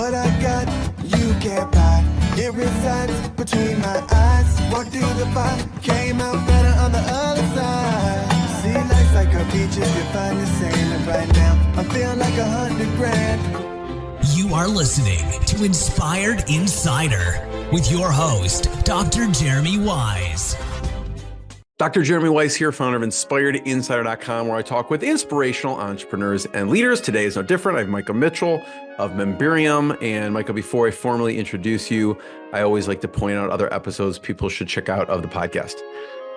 What I got, you can't buy. It resides between my eyes. Walked through the fire, came out better on the other side. See, life's like a beach if you find the same. And right now, I feel like 100 grand. You are listening to Inspired Insider with your host, Dr. Jeremy Wise. Dr. Jeremy Wise here, founder of InspiredInsider.com, where I talk with inspirational entrepreneurs and leaders. Today is no different. I have Micah Mitchell of Memberium. And Micah, before I formally introduce you, I always like to point out other episodes people should check out of the podcast.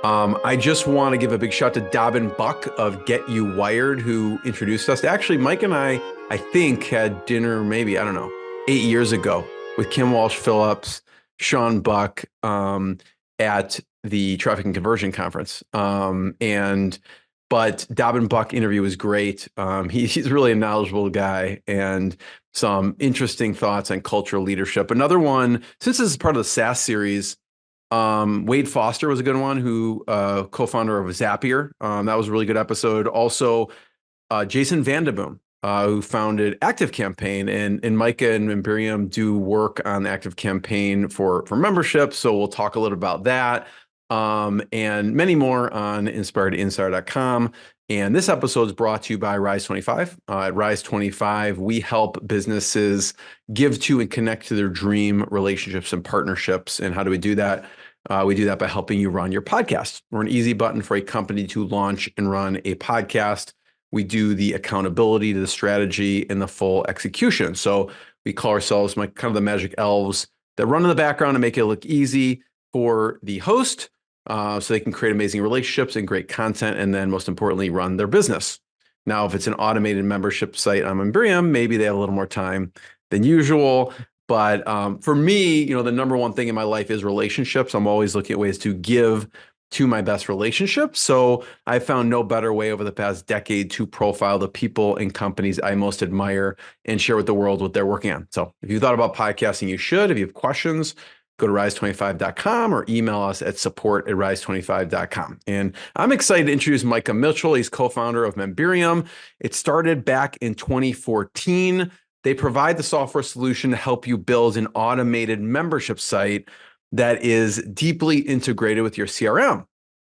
I just want to give a big shout to Dobbin Buck of Get You Wired, who introduced us. Actually, Mike and I think, had dinner maybe, 8 years ago with Kim Walsh-Phillips, Sean Buck at the Traffic and Conversion Conference. But Dobbin Buck interview was great. He's really a knowledgeable guy and some interesting thoughts on cultural leadership. Another one, since this is part of the SaaS series, Wade Foster was a good one, who co-founder of Zapier. That was a really good episode. Also, Jason Vanderboom, who founded ActiveCampaign, and Micah and Memberium do work on ActiveCampaign for membership. So we'll talk a little about that. And many more on InspiredInsider.com. And this episode is brought to you by Rise25. At Rise25, we help businesses give to and connect to their dream relationships and partnerships. And how do we do that? We do that by helping you run your podcast. We're an easy button for a company to launch and run a podcast. We do the accountability to the strategy and the full execution. So we call ourselves kind of the magic elves that run in the background and make it look easy for the host, so they can create amazing relationships and great content, and then most importantly, run their business. Now, if it's an automated membership site on Memberium, maybe they have a little more time than usual. But for me, the number one thing in my life is relationships. I'm always looking at ways to give to my best relationships. So I found no better way over the past decade to profile the people and companies I most admire and share with the world what they're working on. So if you thought about podcasting, you should. If you have questions, go to rise25.com or email us at support@rise25.com. And I'm excited to introduce Micah Mitchell. He's co-founder of Memberium. It started back in 2014. They provide the software solution to help you build an automated membership site that is deeply integrated with your CRM.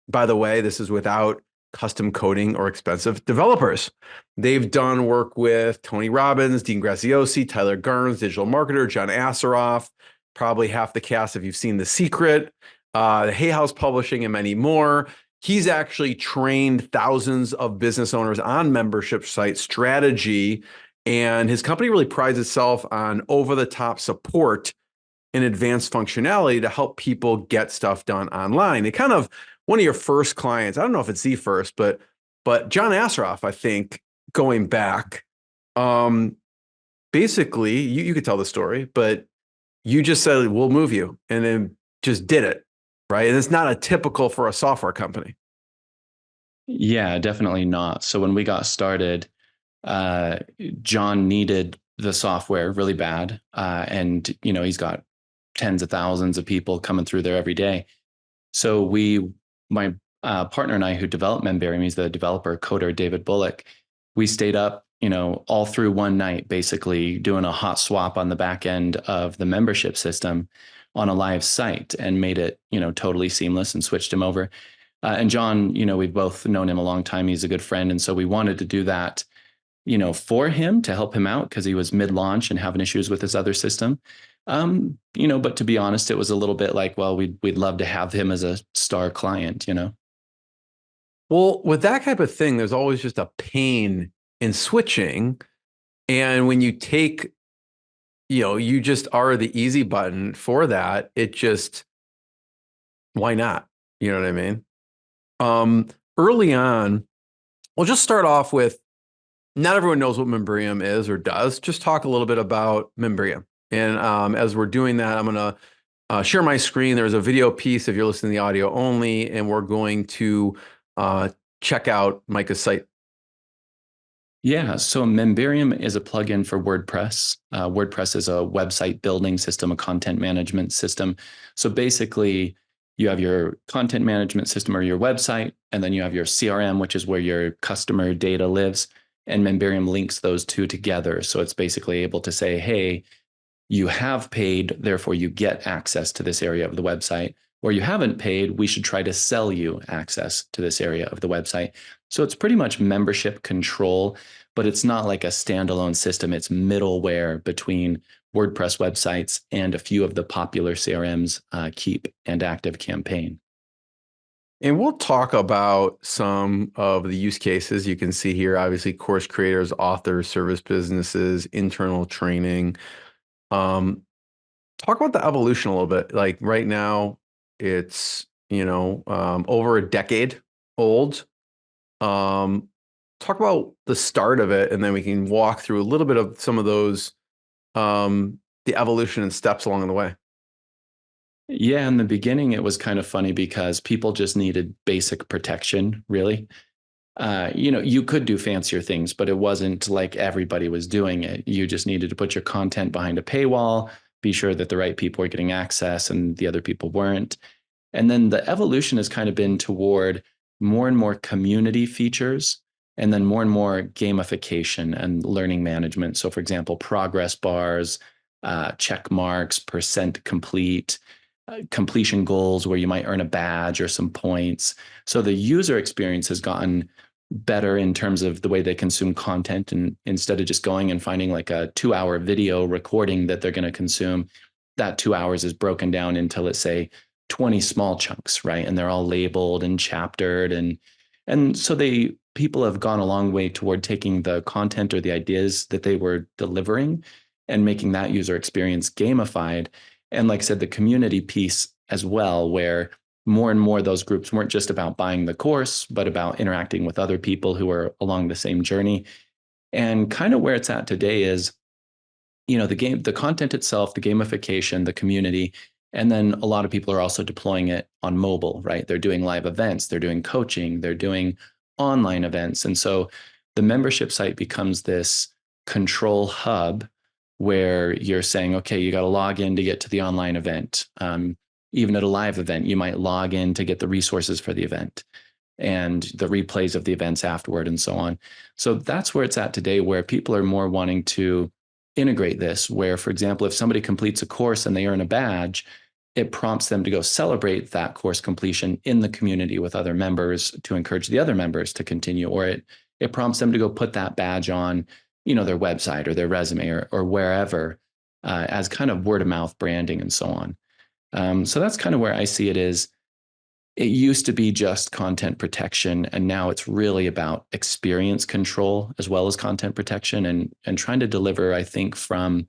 By the way, this is without custom coding or expensive developers. They've done work with Tony Robbins, Dean Graziosi, Tyler Garnes, digital marketer, John Asseroff, probably half the cast if you've seen The Secret, Hay House Publishing, and many more. He's actually trained thousands of business owners on membership site strategy, and his company really prides itself on over-the-top support and advanced functionality to help people get stuff done online. It kind of, one of your first clients, I don't know if it's the first, but John Asseroff, I think, going back, basically, you could tell the story, but you just said, we'll move you, and then just did it, right? And it's not a typical for a software company. Yeah, definitely not. So when we got started, John needed the software really bad. And, he's got tens of thousands of people coming through there every day. So my partner and I, who developed Memberium, he's the developer, coder, David Bullock, we stayed up all through one night, basically doing a hot swap on the back end of the membership system on a live site and made it, totally seamless and switched him over. And John, we've both known him a long time. He's a good friend. And so we wanted to do that, for him to help him out because he was mid-launch and having issues with his other system. But to be honest, it was a little bit like, well, we'd love to have him as a star client, Well, with that type of thing, there's always just a pain in switching. And when you take, you just are the easy button for that, it just, why not? You know what I mean? Early on, we'll just start off with, not everyone knows what Memberium is or does. Just talk a little bit about Memberium. And as we're doing that, I'm going to share my screen. There's a video piece if you're listening to the audio only, and we're going to check out Micah's site. Yeah, so Memberium is a plugin for WordPress. WordPress is a website building system, a content management system. So basically, you have your content management system or your website, and then you have your CRM, which is where your customer data lives. And Memberium links those two together. So it's basically able to say, hey, you have paid, therefore you get access to this area of the website, or you haven't paid, we should try to sell you access to this area of the website. So it's pretty much membership control, but it's not like a standalone system. It's middleware between WordPress websites and a few of the popular CRMs, Keep and ActiveCampaign. And we'll talk about some of the use cases you can see here. Obviously, course creators, authors, service businesses, internal training. Talk about the evolution a little bit. Like right now, it's over a decade old. Talk about the start of it, and then we can walk through a little bit of some of those, the evolution and steps along the way. Yeah, in the beginning, it was kind of funny because people just needed basic protection, really. You could do fancier things, but it wasn't like everybody was doing it. You just needed to put your content behind a paywall, be sure that the right people were getting access and the other people weren't. And then the evolution has kind of been toward more and more community features, and then more and more gamification and learning management. So, for example, progress bars, check marks, percent complete, completion goals where you might earn a badge or some points. So the user experience has gotten better in terms of the way they consume content. And instead of just going and finding like a 2-hour video recording that they're going to consume, that 2 hours is broken down into, let's say, 20 small chunks, right? And they're all labeled and chaptered. And so people have gone a long way toward taking the content or the ideas that they were delivering and making that user experience gamified. And like I said, the community piece as well, where more and more of those groups weren't just about buying the course, but about interacting with other people who are along the same journey. And kind of where it's at today is, the content itself, the gamification, the community, and then a lot of people are also deploying it on mobile, right? They're doing live events, they're doing coaching, they're doing online events. And so the membership site becomes this control hub where you're saying, okay, you got to log in to get to the online event. Even at a live event, you might log in to get the resources for the event and the replays of the events afterward and so on. So that's where it's at today, where people are more wanting to integrate this, where, for example, if somebody completes a course and they earn a badge, it prompts them to go celebrate that course completion in the community with other members to encourage the other members to continue, or it prompts them to go put that badge on their website or their resume or wherever, as kind of word of mouth branding and so on. So that's kind of where I see it is. It used to be just content protection, and now it's really about experience control as well as content protection, and trying to deliver, I think, from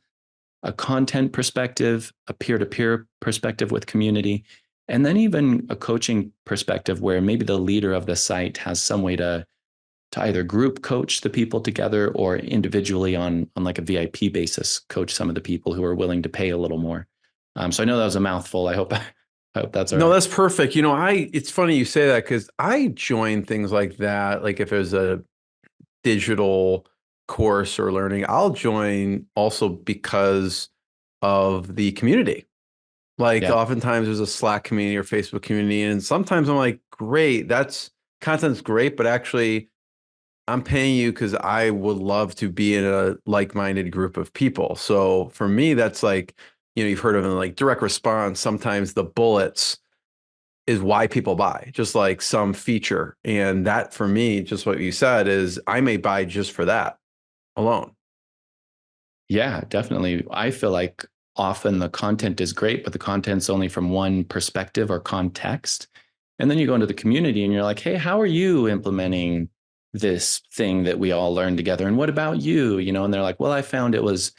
a content perspective, a peer-to-peer perspective with community, and then even a coaching perspective where maybe the leader of the site has some way to either group coach the people together or individually on like a VIP basis, coach some of the people who are willing to pay a little more. So I know that was a mouthful. I hope that's all right. No, that's perfect. It's funny you say that because I join things like that. Like if there's a digital course or learning, I'll join also because of the community. Like oftentimes there's a Slack community or Facebook community, and sometimes I'm like, great, content's great, but actually I'm paying you because I would love to be in a like-minded group of people. So for me, that's like, you've heard of it like direct response. Sometimes the bullets is why people buy, just like some feature. And that for me, just what you said is I may buy just for that alone. Yeah, definitely. I feel like often the content is great, but the content's only from one perspective or context. And then you go into the community and you're like, hey, how are you implementing this thing that we all learned together? And what about you? And they're like, well, I found it was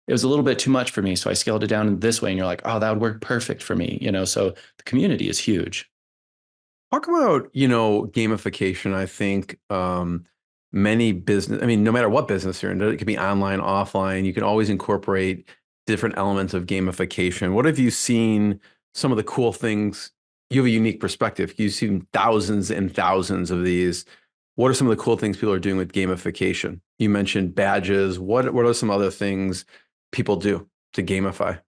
a little bit too much for me, so I scaled it down in this way. And you're like, oh, that would work perfect for me. So the community is huge. Talk about, gamification. I think many business, no matter what business you're in, it could be online, offline, you can always incorporate different elements of gamification. What have you seen some of the cool things? You have a unique perspective. You've seen thousands and thousands of these. What are some of the cool things people are doing with gamification? You mentioned badges. What are some other things people do to gamify?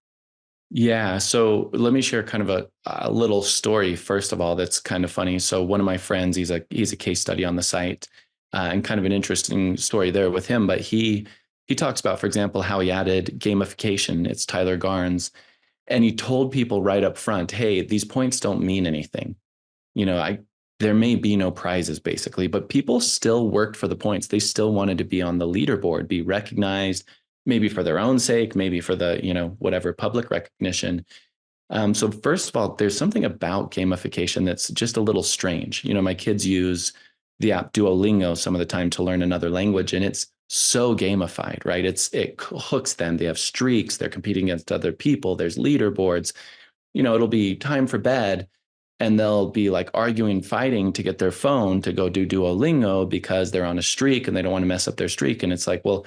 Yeah. So let me share kind of a little story, first of all, that's kind of funny. So one of my friends, he's a case study on the site, and kind of an interesting story there with him, but he he talks about, for example, how he added gamification. It's Tyler Garnes. And he told people right up front, hey, these points don't mean anything. There may be no prizes basically, but people still worked for the points. They still wanted to be on the leaderboard, be recognized, maybe for their own sake, maybe for the, whatever public recognition. So first of all, there's something about gamification that's just a little strange. My kids use the app Duolingo some of the time to learn another language, and it's so gamified, right? It hooks them. They have streaks. They're competing against other people. There's leaderboards. It'll be time for bed, and they'll be like arguing, fighting to get their phone to go do Duolingo because they're on a streak and they don't want to mess up their streak. And it's like, well,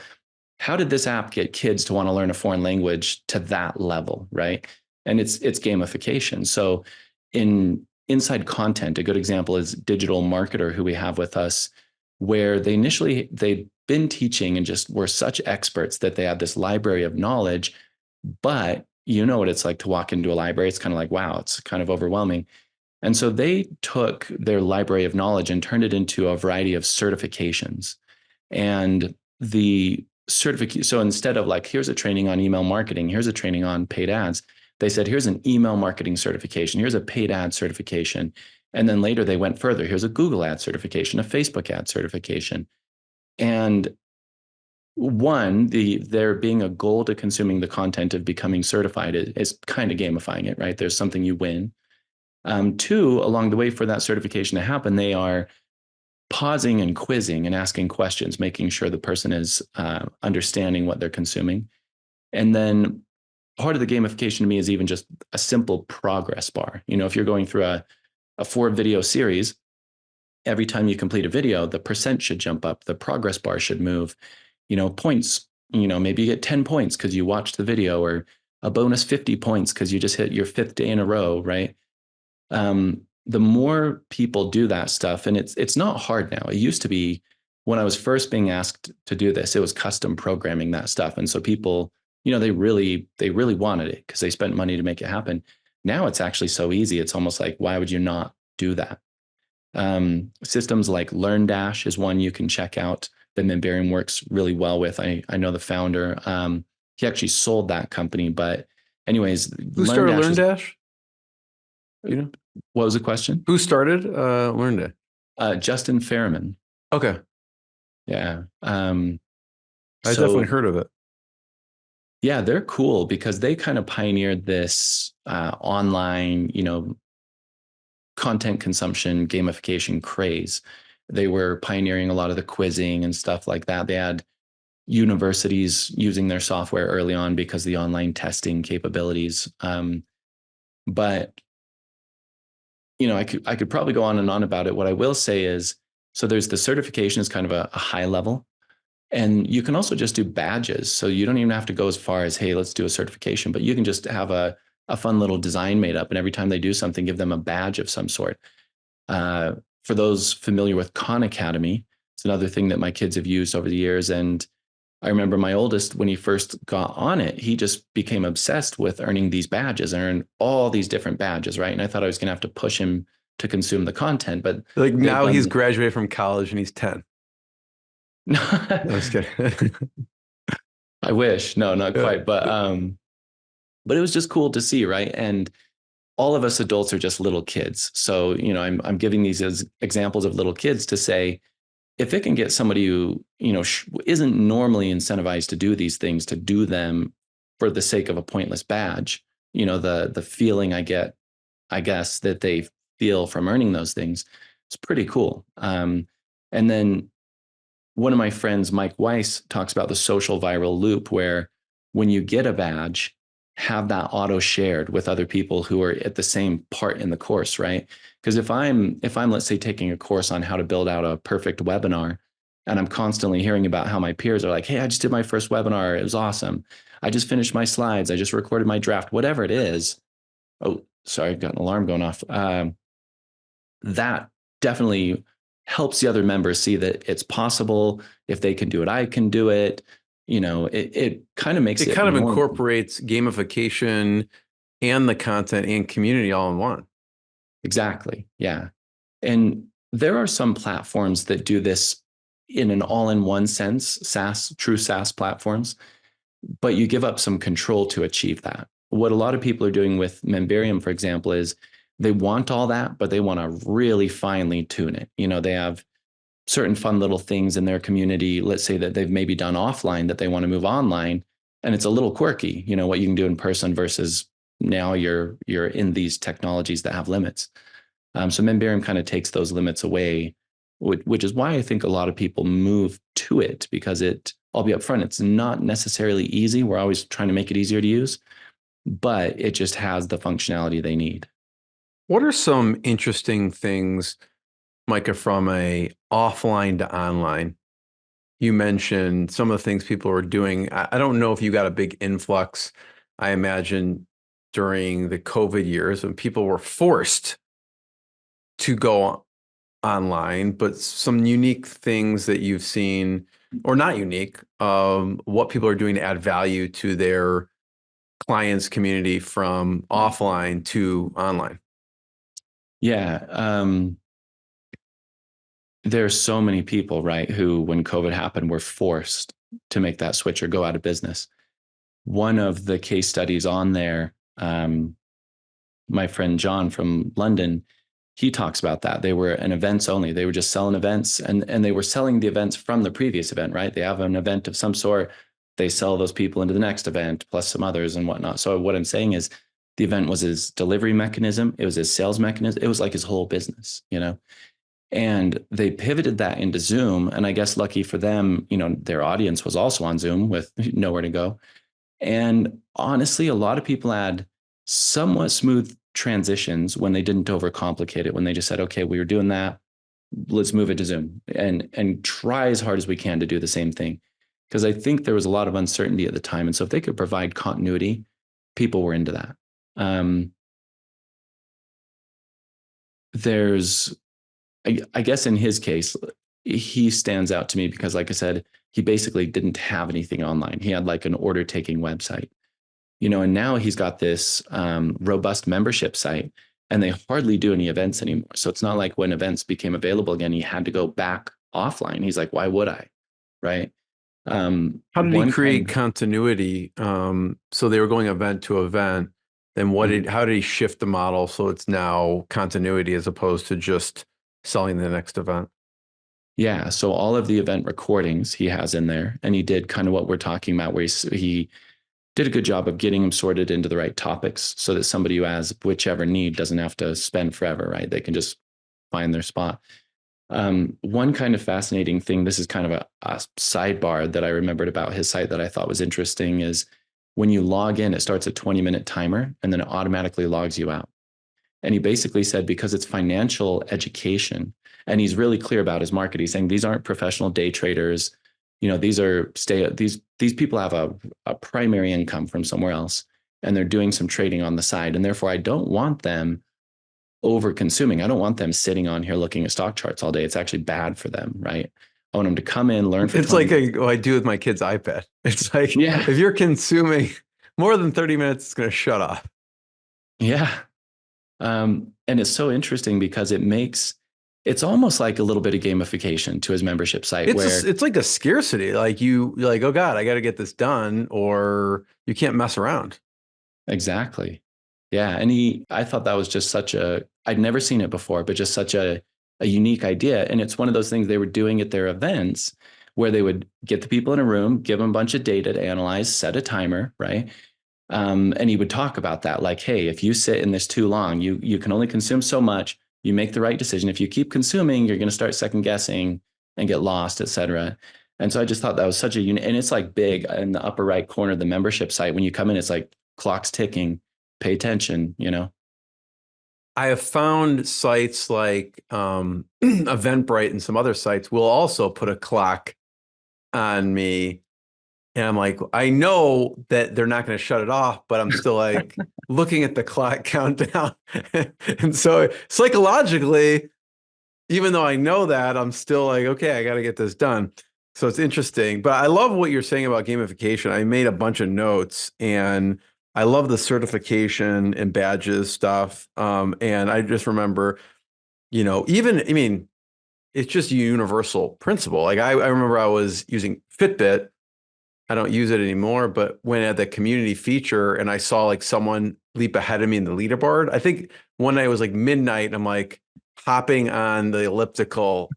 how did this app get kids to want to learn a foreign language to that level, right? And it's gamification. So inside content, a good example is Digital Marketer, who we have with us, where they've been teaching and just were such experts that they had this library of knowledge. But you know what it's like to walk into a library. It's kind of like, wow, it's kind of overwhelming. And so they took their library of knowledge and turned it into a variety of certifications. And so instead of like, here's a training on email marketing, here's a training on paid ads, they said, here's an email marketing certification, here's a paid ad certification. And then later they went further. Here's a Google ad certification, a Facebook ad certification. And there being a goal to consuming the content of becoming certified is kind of gamifying it, right? There's something you win. Two, along the way for that certification to happen, they are pausing and quizzing and asking questions, making sure the person is understanding what they're consuming. And then part of the gamification to me is even just a simple progress bar. If you're going through a 4-video series, every time you complete a video, the percent should jump up, the progress bar should move. Points, maybe you get 10 points because you watched the video, or a bonus 50 points because you just hit your 5th day in a row, right? The more people do that stuff, and it's not hard now. It used to be, when I was first being asked to do this, it was custom programming that stuff. And so people, they really wanted it because they spent money to make it happen. Now it's actually so easy. It's almost like, why would you not do that? Systems like LearnDash is one you can check out that Memberium works really well with. I know the founder. He actually sold that company, but anyways, who started LearnDash? What was the question? Who started LearnDash? Justin Fairman. Okay. Yeah. I definitely heard of it. Yeah, they're cool because they kind of pioneered this online, content consumption gamification craze. They were pioneering a lot of the quizzing and stuff like that. They had universities using their software early on because of the online testing capabilities. But I could probably go on and on about it. What I will say is, so there's the certification is kind of a high level, and you can also just do badges. So you don't even have to go as far as, hey, let's do a certification, but you can just have a fun little design made up, and every time they do something, give them a badge of some sort. For those familiar with Khan Academy, it's another thing that my kids have used over the years. And I remember my oldest, when he first got on it, he just became obsessed with earning these badges, earn all these different badges, right? And I thought I was going to have to push him to consume the content, but like now he's graduated from college and he's 10. No, I was kidding. I wish. No, not quite. But it was just cool to see, right? And all of us adults are just little kids. So, I'm giving these as examples of little kids to say, if it can get somebody who, isn't normally incentivized to do these things, to do them for the sake of a pointless badge, the feeling I get, I guess, that they feel from earning those things, it's pretty cool. And then one of my friends, Mike Weiss, talks about the social viral loop, where when you get a badge, have that auto shared with other people who are at the same part in the course, right? Because if I'm, let's say, taking a course on how to build out a perfect webinar, and I'm constantly hearing about how my peers are like, hey, I just did my first webinar. It was awesome. I just finished my slides. I just recorded my draft, whatever it is. Oh, sorry, I've got an alarm going off. That definitely helps the other members see that it's possible. If they can do it, I can do it. It kind of makes it kind of incorporates gamification and the content and community all in one. Exactly. Yeah. And there are some platforms that do this in an all-in-one sense, SaaS, true SaaS platforms, but you give up some control to achieve that. What a lot of people are doing with Memberium, for example, is they want all that, but they want to really finely tune it. They have certain fun little things in their community, let's say that they've maybe done offline that they want to move online, and it's a little quirky, what you can do in person versus now you're in these technologies that have limits. So Memberium kind of takes those limits away, which is why I think a lot of people move to it, because I'll be upfront, it's not necessarily easy. We're always trying to make it easier to use, but it just has the functionality they need. What are some interesting things, Micah, from a offline to online? You mentioned some of the things people are doing. I don't know if you got a big influx, I imagine, during the COVID years when people were forced to go online, but some unique things that you've seen, or not unique, what people are doing to add value to their clients' community from offline to online. Yeah. There's so many people, right, who, when COVID happened, were forced to make that switch or go out of business. One of the case studies on there, my friend John from London, he talks about that. They were an events only. They were just selling events, and they were selling the events from the previous event, right? They have an event of some sort. They sell those people into the next event, plus some others and whatnot. So what I'm saying is the event was his delivery mechanism. It was his sales mechanism. It was like his whole business, And they pivoted that into Zoom. And I guess lucky for them, their audience was also on Zoom with nowhere to go. And honestly, a lot of people had somewhat smooth transitions when they didn't overcomplicate it, when they just said, okay, we were doing that, let's move it to Zoom and try as hard as we can to do the same thing. Because I think there was a lot of uncertainty at the time. And so if they could provide continuity, people were into that. I guess in his case, he stands out to me because, like I said, he basically didn't have anything online. He had like an order taking website, and now he's got this robust membership site, and they hardly do any events anymore. So it's not like when events became available again, he had to go back offline. He's like, why would I? Right. How did he create continuity? So they were going event to event. Then how did he shift the model so it's now continuity as opposed to just selling the next event? Yeah. So all of the event recordings he has in there, and he did kind of what we're talking about, where he did a good job of getting them sorted into the right topics so that somebody who has whichever need doesn't have to spend forever, right? They can just find their spot. One kind of fascinating thing, this is kind of a sidebar that I remembered about his site that I thought was interesting, is when you log in, it starts a 20-minute timer and then it automatically logs you out. And he basically said, because it's financial education, and he's really clear about his market. He's saying these aren't professional day traders. These people have a primary income from somewhere else, and they're doing some trading on the side. And therefore, I don't want them over consuming. I don't want them sitting on here looking at stock charts all day. It's actually bad for them, right? I want them to come in, learn. It's like what I do with my kid's iPad. It's like, if you're consuming more than 30 minutes, it's going to shut off. Yeah. And it's so interesting because it's almost like a little bit of gamification to his membership site. It's like a scarcity. Like you're like, oh God, I got to get this done, or you can't mess around. Exactly. Yeah. And I thought that was just I'd never seen it before, but just such a unique idea. And it's one of those things they were doing at their events where they would get the people in a room, give them a bunch of data to analyze, set a timer, right? And he would talk about that, like, hey, if you sit in this too long, you can only consume so much. You make the right decision. If you keep consuming, you're going to start second guessing and get lost, et cetera. And so I just thought that was such a unit. And it's like big in the upper right corner of the membership site. When you come in, it's like clock's ticking. Pay attention, I have found sites like Eventbrite and some other sites will also put a clock on me. And I'm like, I know that they're not going to shut it off, but I'm still like looking at the clock countdown. And so psychologically, even though I know that, I'm still like, okay, I got to get this done. So it's interesting. But I love what you're saying about gamification. I made a bunch of notes, and I love the certification and badges stuff. And I just remember, it's just a universal principle. Like I remember I was using Fitbit. I don't use it anymore, but when I had the community feature and I saw like someone leap ahead of me in the leaderboard, I think one night it was like midnight and I'm like hopping on the elliptical,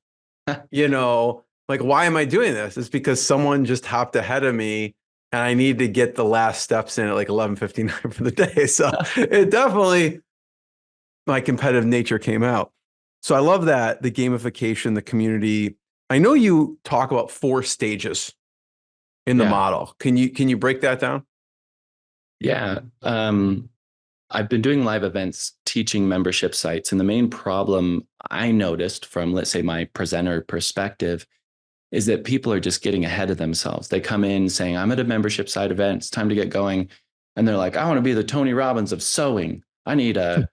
like, why am I doing this? It's because someone just hopped ahead of me and I need to get the last steps in at like 11:59 for the day. So it definitely, my competitive nature came out. So I love that, the gamification, the community. I know you talk about 4 stages in the Yeah. model. Can you break that down? Yeah. I've been doing live events teaching membership sites. And the main problem I noticed from, let's say, my presenter perspective is that people are just getting ahead of themselves. They come in saying, I'm at a membership site event. It's time to get going. And they're like, I want to be the Tony Robbins of sewing. I need a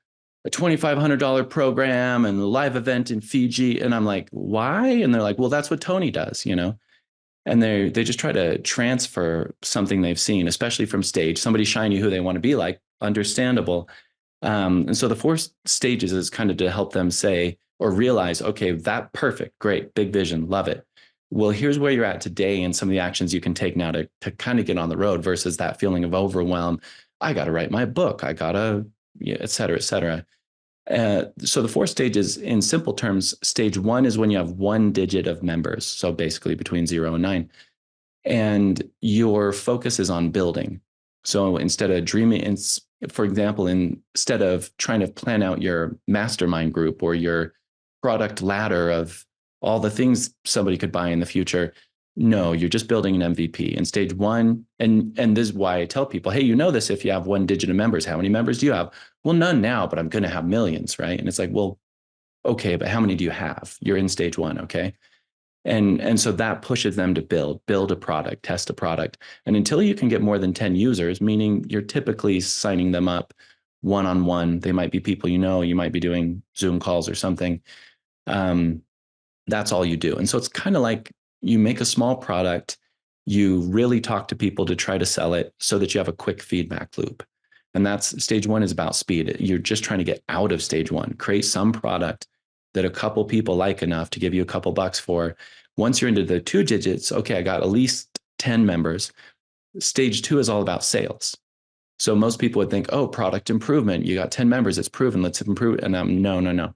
$2,500 program and a live event in Fiji. And I'm like, why? And they're like, well, that's what Tony does, And they just try to transfer something they've seen, especially from stage, somebody shiny who they want to be like, understandable. And so the 4 stages is kind of to help them say or realize, okay, that perfect, great, big vision, love it. Well, here's where you're at today and some of the actions you can take now to kind of get on the road versus that feeling of overwhelm. I got to write my book. I got to, et cetera, et cetera. So the 4 stages, in simple terms, stage 1 is when you have 1 digit of members. So basically between 0 and 9. And your focus is on building. So instead of dreaming, for example, instead of trying to plan out your mastermind group or your product ladder of all the things somebody could buy in the future, no, you're just building an MVP. In stage 1, and this is why I tell people, hey, this if you have 1 digit of members. How many members do you have? Well, none now, but I'm going to have millions, right? And it's like, well, okay, but how many do you have? You're in stage 1, okay? And so that pushes them to build a product, test a product. And until you can get more than 10 users, meaning you're typically signing them up one-on-one, they might be people you might be doing Zoom calls or something. That's all you do. And so it's kind of like you make a small product, you really talk to people to try to sell it so that you have a quick feedback loop. And that's stage 1 is about speed. You're just trying to get out of stage 1, create some product that a couple people like enough to give you a couple bucks for. Once you're into the 2 digits, okay, I got at least 10 members. Stage 2 is all about sales. So most people would think, oh, product improvement. You got 10 members, it's proven, let's improve. And no.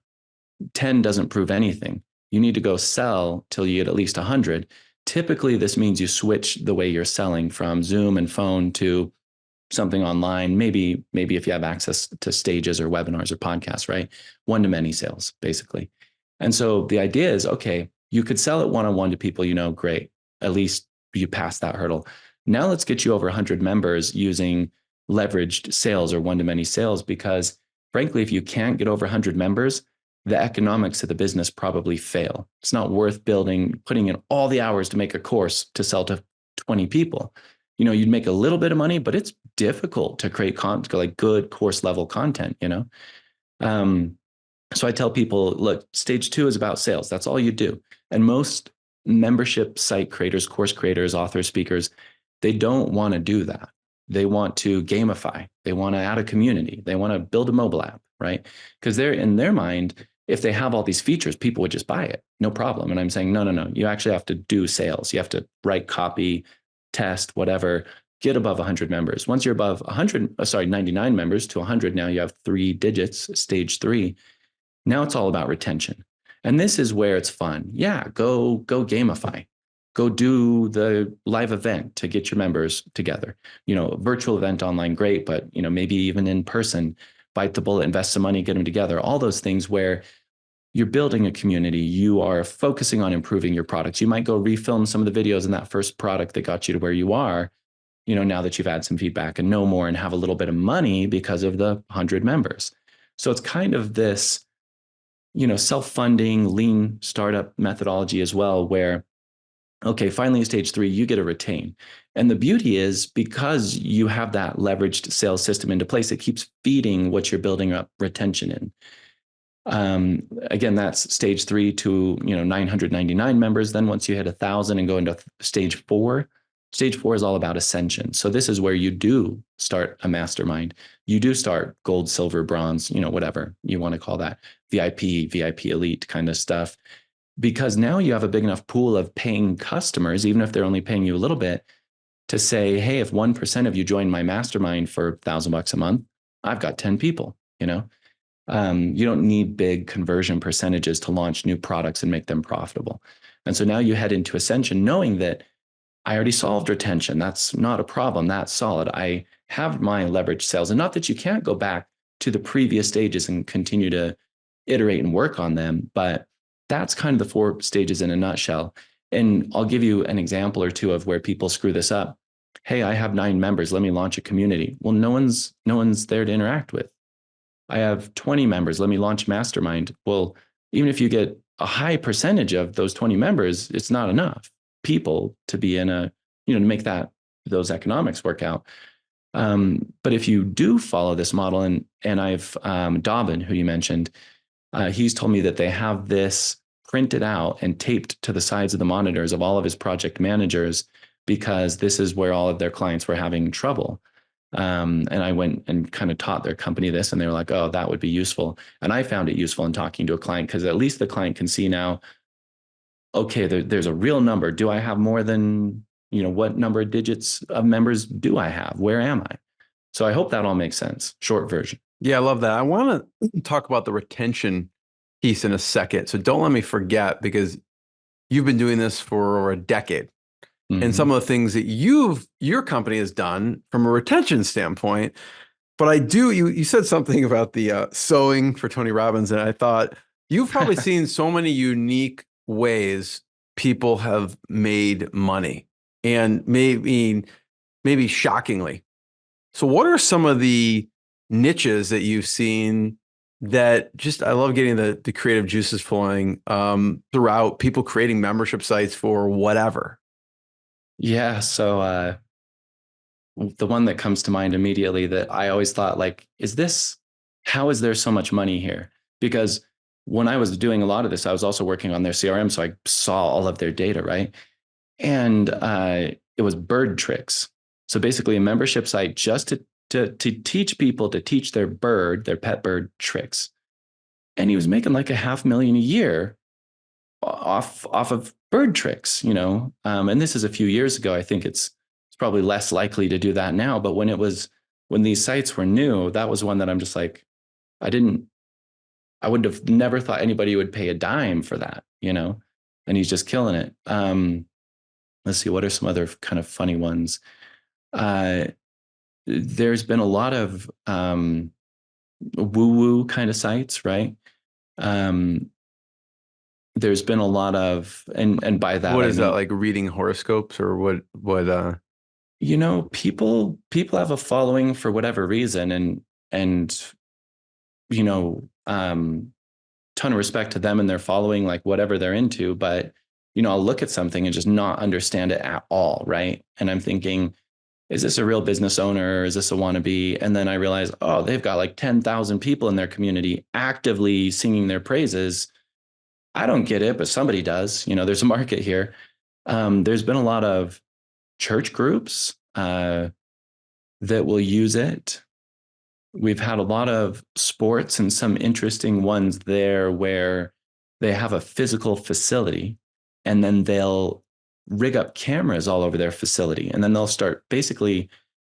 10 doesn't prove anything. You need to go sell till you get at least 100. Typically, this means you switch the way you're selling from Zoom and phone to something online, maybe if you have access to stages or webinars or podcasts, right? One-to-many sales, basically. And so the idea is, okay, you could sell it one-on-one to people, great. At least you passed that hurdle. Now let's get you over 100 members using leveraged sales or one-to-many sales, because frankly, if you can't get over 100 members, the economics of the business probably fail. It's not worth putting in all the hours to make a course to sell to 20 people. You'd make a little bit of money, but it's difficult to create like good course level content, So I tell people, look, stage 2 is about sales. That's all you do. And most membership site creators, course creators, authors, speakers, they don't want to do that. They want to gamify. They want to add a community. They want to build a mobile app, right? Because they're in their mind, if they have all these features, people would just buy it. No problem. And I'm saying, no. You actually have to do sales. You have to write copy, test, whatever, get above 100 members. Once you're above 99 members to 100, now you have 3 digits, stage 3. Now it's all about retention. And this is where it's fun. Yeah, go gamify. Go do the live event to get your members together. Virtual event online, great, but maybe even in person, bite the bullet, invest some money, get them together. All those things where you're building a community, you are focusing on improving your products. You might go refilm some of the videos in that first product that got you to where you are, now that you've had some feedback and know more and have a little bit of money because of the 100 members. So it's kind of this, self-funding, lean startup methodology as well, where, okay, finally in stage 3, you get to retain. And the beauty is, because you have that leveraged sales system into place, it keeps feeding what you're building up retention in. Again, that's stage 3 to 999 members. Then once you hit 1,000 and go into stage 4 is all about ascension. So this is where you do start a mastermind. You do start gold, silver, bronze, whatever you want to call that, VIP elite kind of stuff. because now you have a big enough pool of paying customers, even if they're only paying you a little bit, to say, hey, if 1% of you join my mastermind for $1,000 a month, I've got 10 people, you know? You don't need big conversion percentages to launch new products and make them profitable. And so now you head into Ascension knowing that I already solved retention. That's not a problem. That's solid. I have my leverage sales. And not that you can't go back to the previous stages and continue to iterate and work on them, but that's kind of the 4 stages in a nutshell. And I'll give you an example or two of where people screw this up. Hey, I have 9 members. Let me launch a community. Well, no one's there to interact with. I have 20 members. Let me launch Mastermind. Well, even if you get a high percentage of those 20 members, it's not enough people to be in a, to make those economics work out. But if you do follow this model, and I've Dobbin, who you mentioned, he's told me that they have this printed out and taped to the sides of the monitors of all of his project managers, because this is where all of their clients were having trouble. And I went and kind of taught their company this, and they were like, oh, that would be useful. And I found it useful in talking to a client, because at least the client can see now, okay, there's a real number. Do I have more than, what number of digits of members do I have? Where am I? So I hope that all makes sense. Short version. Yeah, I love that. I want to talk about the retention piece in a second. So don't let me forget, because you've been doing this for over a decade. Mm-hmm. And some of the things that your company has done from a retention standpoint. But you said something about the sewing for Tony Robbins, and I thought you've probably seen so many unique ways people have made money, and maybe shockingly. So what are some of the niches that you've seen that I love getting the creative juices flowing throughout, people creating membership sites for whatever? Yeah. So the one that comes to mind immediately that I always thought, like, how is there so much money here? Because when I was doing a lot of this, I was also working on their CRM. So I saw all of their data, right? And it was bird tricks. So basically a membership site just to teach people to teach their pet bird tricks. And he was making like $500,000 a year off of bird tricks, and this is a few years ago. I think it's probably less likely to do that now. But when these sites were new, that was one that I'm just like, I would have never thought anybody would pay a dime for that, and he's just killing it. Let's see, what are some other kind of funny ones? There's been a lot of woo-woo kind of sites, right? There's been a lot of, and by that, what is that, like reading horoscopes, or what? People have a following for whatever reason, and ton of respect to them and their following, like whatever they're into. But I'll look at something and just not understand it at all, right? And I'm thinking, is this a real business owner, or is this a wannabe? And then I realize, oh, they've got like 10,000 people in their community actively singing their praises. I don't get it, but somebody does. There's a market here. There's been a lot of church groups that will use it. We've had a lot of sports and some interesting ones there where they have a physical facility, and then they'll rig up cameras all over their facility, and then they'll start basically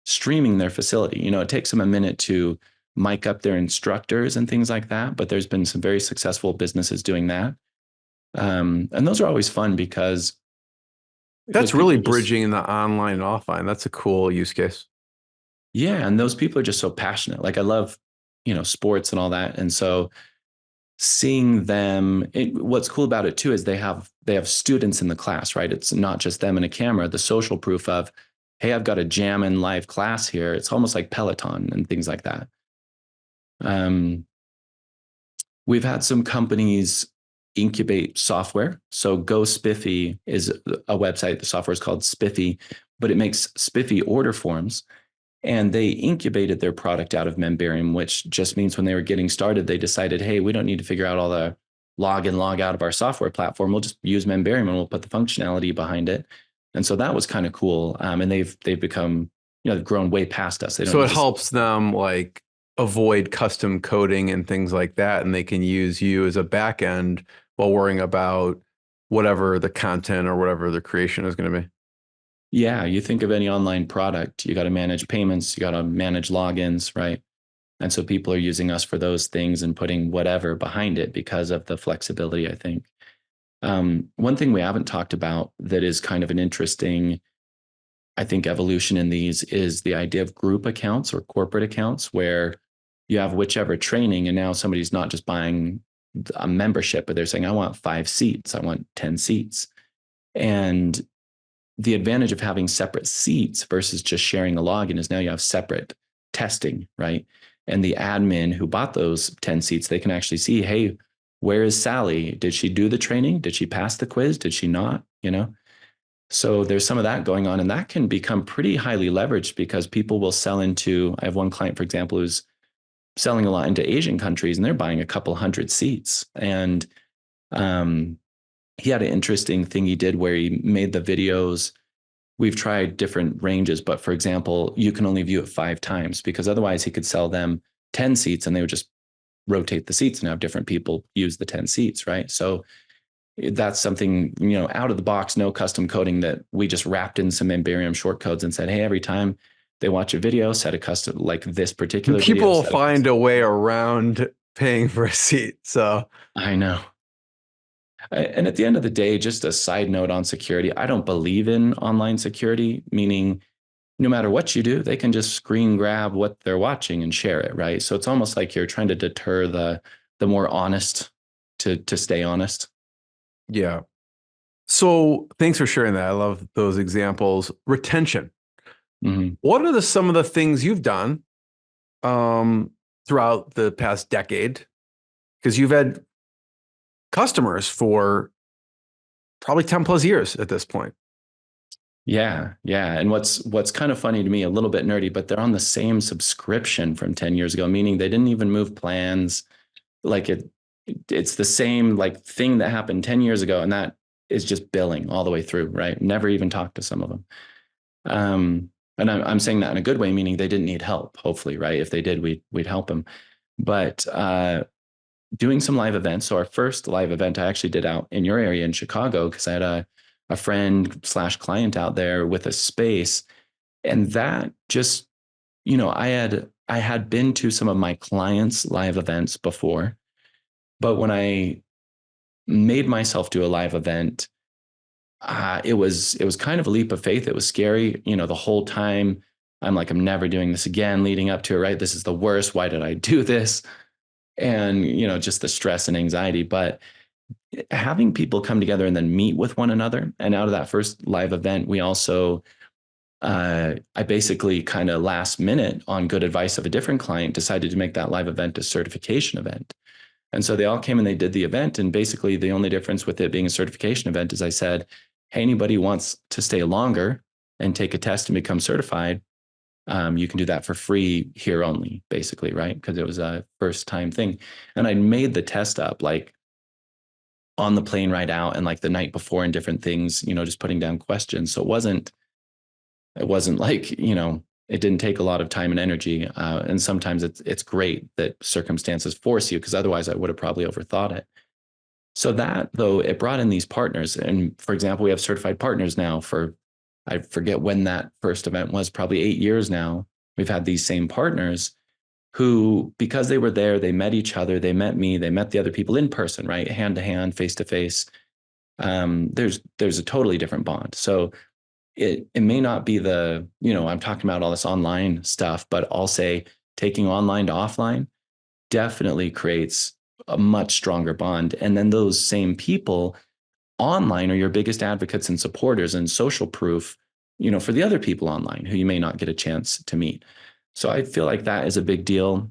streaming their facility. It takes them a minute to mic up their instructors and things like that, but there's been some very successful businesses doing that. And those are always fun because that's really bridging the online and offline. That's a cool use case. Yeah. And those people are just so passionate. Like, I love, sports and all that. And so seeing them, what's cool about it too, is they have students in the class, right? It's not just them and a camera. The social proof of, hey, I've got a jam in live class here. It's almost like Peloton and things like that. We've had some companies incubate software. So Go Spiffy is a website. The software is called Spiffy, but it makes Spiffy order forms. And they incubated their product out of Memberium, which just means when they were getting started, they decided, hey, we don't need to figure out all the log in, log out of our software platform. We'll just use Memberium and we'll put the functionality behind it. And so that was kind of cool. And they've become, they've grown way past us. So it helps them like avoid custom coding and things like that. And they can use you as a back end while worrying about whatever the content or whatever the creation is going to be. Yeah, you think of any online product, you got to manage payments, you got to manage logins, right? And so people are using us for those things and putting whatever behind it because of the flexibility, I think. One thing we haven't talked about that is kind of an interesting, I think, evolution in these is the idea of group accounts or corporate accounts where you have whichever training and now somebody's not just buying a membership, but they're saying, I want 5 seats, I want 10 seats. And the advantage of having separate seats versus just sharing a login is now you have separate testing, right? And the admin who bought those 10 seats, they can actually see, hey, where is Sally? Did she do the training? Did she pass the quiz? Did she not? So there's some of that going on, and that can become pretty highly leveraged because people will sell into, I have one client, for example, who's selling a lot into Asian countries and they're buying a couple hundred seats. And he had an interesting thing he did where he made the videos. We've tried different ranges, but for example, you can only view it 5 times because otherwise he could sell them 10 seats and they would just rotate the seats and have different people use the 10 seats, right? So that's something, out of the box, no custom coding, that we just wrapped in some Memberium shortcodes and said, hey, every time they watch a video, set a custom, like this particular People video. find a way around paying for a seat. So I know. And at the end of the day, just a side note on security, I don't believe in online security, meaning no matter what you do, they can just screen grab what they're watching and share it, right? So it's almost like you're trying to deter the more honest to stay honest. yeah. So thanks for sharing that. I love those examples. Retention. Mm-hmm. What are some of the things you've done throughout the past decade? Because you've had customers for probably 10 plus years at this point. Yeah. And what's kind of funny to me, a little bit nerdy, but they're on the same subscription from 10 years ago, meaning they didn't even move plans. Like it's the same like thing that happened 10 years ago, and that is just billing all the way through, right? Never even talked to some of them. And I'm saying that in a good way, meaning they didn't need help, hopefully, right? If they did, we'd help them. But doing some live events. So our first live event I actually did out in your area in Chicago, because I had a friend / client out there with a space. And that just, I had been to some of my clients' live events before, but when I made myself do a live event, it was kind of a leap of faith. It was scary. The whole time I'm like, I'm never doing this again leading up to it, right? This is the worst. Why did I do this? And, just the stress and anxiety, but having people come together and then meet with one another. And out of that first live event, we also, I basically kind of last minute on good advice of a different client decided to make that live event a certification event. And so they all came and they did the event. And basically the only difference with it being a certification event is I said, hey, anybody who wants to stay longer and take a test and become certified, you can do that for free here only, basically, right? Because it was a first time thing. And I made the test up like on the plane ride out and like the night before and different things, just putting down questions. So it wasn't like, it didn't take a lot of time and energy. And sometimes it's great that circumstances force you, because otherwise I would have probably overthought it. So that, though, it brought in these partners. And for example, we have certified partners now for, I forget when that first event was, probably 8 years now. We've had these same partners who, because they were there, they met each other, they met me, they met the other people in person, right? Hand to hand, face to face. There's a totally different bond. So it may not be I'm talking about all this online stuff, but I'll say taking online to offline definitely creates a much stronger bond. And then those same people online are your biggest advocates and supporters and social proof, for the other people online who you may not get a chance to meet. So I feel like that is a big deal.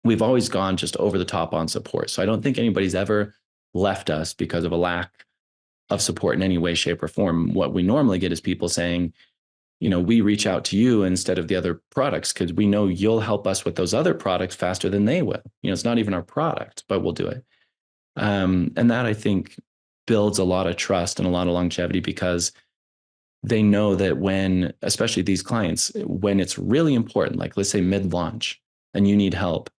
We've always gone just over the top on support. So I don't think anybody's ever left us because of a lack of support in any way, shape, or form. What we normally get is people saying, we reach out to you instead of the other products because we know you'll help us with those other products faster than they will. It's not even our product, but we'll do it. And that, I think, builds a lot of trust and a lot of longevity, because they know that when, especially these clients, when it's really important, like let's say mid-launch and you need help,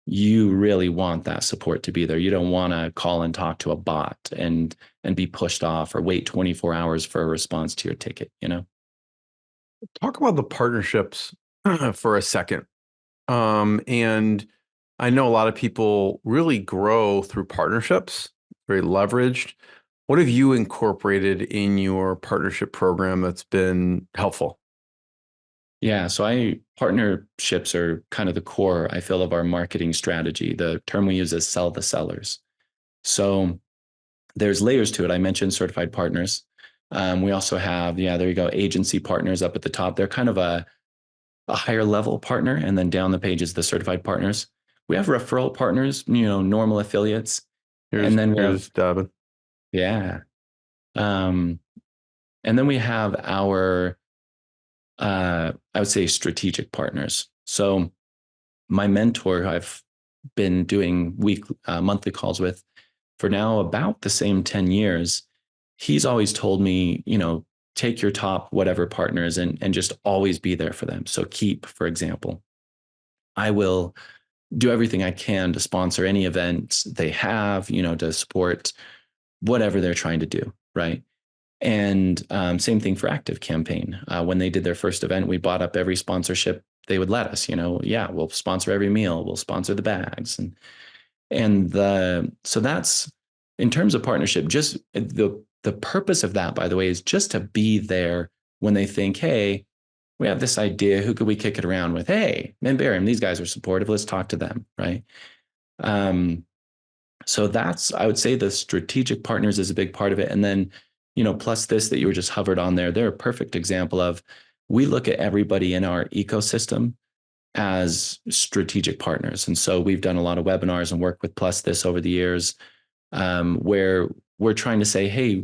you really want that support to be there. You don't want to call and talk to a bot and and be pushed off or wait 24 hours for a response to your ticket, you know? Talk about the partnerships for a second. And I know a lot of people really grow through partnerships, very leveraged. What have you incorporated in your partnership program that's been helpful? Yeah, so partnerships are kind of the core, I feel, of our marketing strategy. The term we use is sell the sellers. So there's layers to it. I mentioned certified partners. We also have, yeah, there you go, agency partners up at the top. They're kind of a higher level partner, and then down the page is the certified partners. We have referral partners, normal affiliates, and then we have, Here's Dobbin. yeah, um, and then we have our, I would say, strategic partners. So my mentor, who I've been doing monthly calls with for now about the same 10 years, he's always told me, take your top whatever partners and just always be there for them. So Keep, for example, I will do everything I can to sponsor any event they have, to support whatever they're trying to do. Right. And same thing for Active Campaign. When they did their first event, we bought up every sponsorship they would let us, yeah, we'll sponsor every meal, we'll sponsor the bags. So that's, in terms of partnership, just the purpose of that, by the way, is just to be there when they think, hey, we have this idea, who could we kick it around with? Hey, Memberium, these guys are supportive, let's talk to them, right? So that's, I would say, the strategic partners is a big part of it. And then, plus this that you were just hovered on there, they're a perfect example of, we look at everybody in our ecosystem as strategic partners. And so we've done a lot of webinars and work with Plus This over the years, where we're trying to say, hey,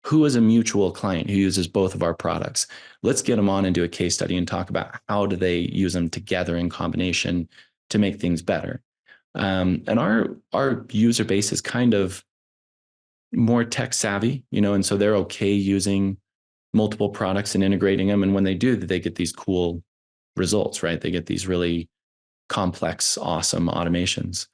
who is a mutual client who uses both of our products? Let's get them on and do a case study and talk about how do they use them together in combination to make things better. And our user base is kind of more tech savvy, and so they're okay using multiple products and integrating them. And when they do, they get these cool results, right? They get these really complex, awesome automations.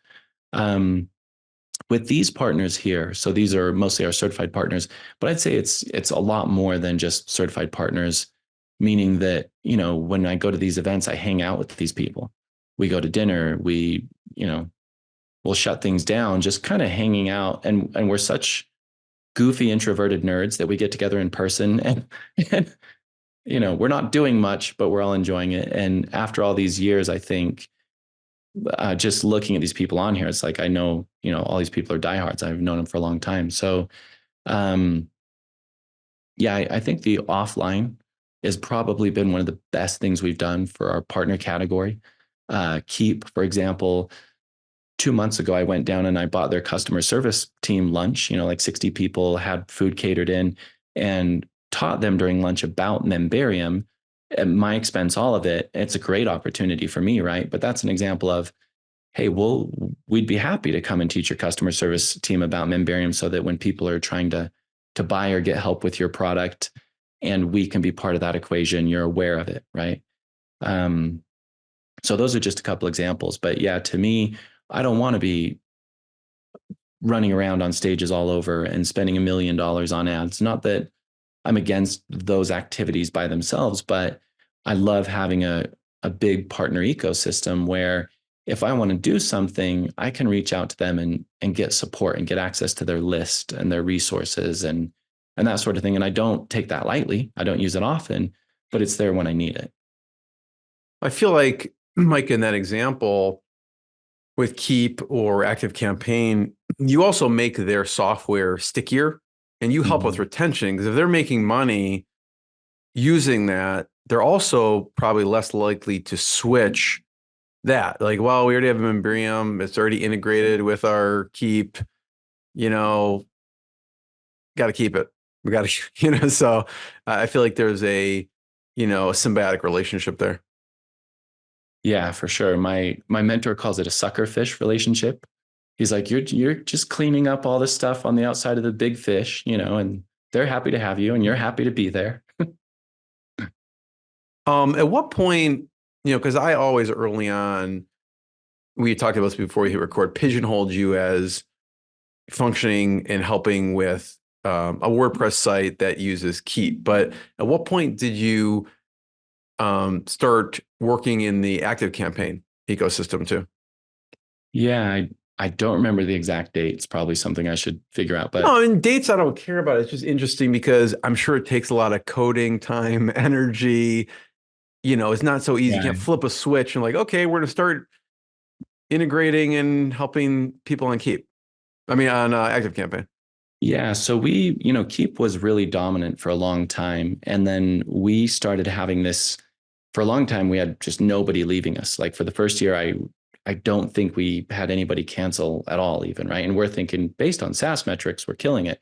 With these partners here, so these are mostly our certified partners, but I'd say it's a lot more than just certified partners, meaning that, when I go to these events, I hang out with these people. We go to dinner, we'll shut things down, just kind of hanging out. And we're such goofy, introverted nerds that we get together in person and we're not doing much, but we're all enjoying it. And after all these years, I think just looking at these people on here, it's like, I know, all these people are diehards. I've known them for a long time. So, yeah, I think the offline has probably been one of the best things we've done for our partner category. Keep, for example, 2 months ago, I went down and I bought their customer service team lunch, like 60 people, had food catered in, and taught them during lunch about Memberium at my expense, all of it. It's a great opportunity for me, right? But that's an example of, hey, we'd be happy to come and teach your customer service team about Memberium so that when people are trying to buy or get help with your product and we can be part of that equation, you're aware of it, right? So those are just a couple examples. But yeah, to me, I don't want to be running around on stages all over and spending $1 million on ads. Not that I'm against those activities by themselves, but I love having a big partner ecosystem where if I want to do something, I can reach out to them and get support and get access to their list and their resources and that sort of thing. And I don't take that lightly. I don't use it often, but it's there when I need it. I feel like, Mike, in that example with Keep or Active Campaign, you also make their software stickier and you help with retention, because if they're making money using that, they're also probably less likely to switch that. Like, well, we already have Memberium, it's already integrated with our Keep, got to keep it. We got to, so I feel like there's a symbiotic relationship there. Yeah, for sure. My mentor calls it a suckerfish relationship. He's like, you're just cleaning up all this stuff on the outside of the big fish, and they're happy to have you and you're happy to be there. At what point, because I always early on, we talked about this before we hit record, pigeonholed you as functioning and helping with a WordPress site that uses Keep. But at what point did you start working in the ActiveCampaign ecosystem too? Yeah, I don't remember the exact date. It's probably something I should figure out. But No, I mean, dates I don't care about. It's just interesting because I'm sure it takes a lot of coding time, energy. It's not so easy. You yeah, can't flip a switch and like, okay, we're going to start integrating and helping people on Keep. I mean, on ActiveCampaign. yeah. So Keep was really dominant for a long time. And then we started having this for a long time. We had just nobody leaving us. Like for the first year, I don't think we had anybody cancel at all even, right? And we're thinking based on SaaS metrics, we're killing it.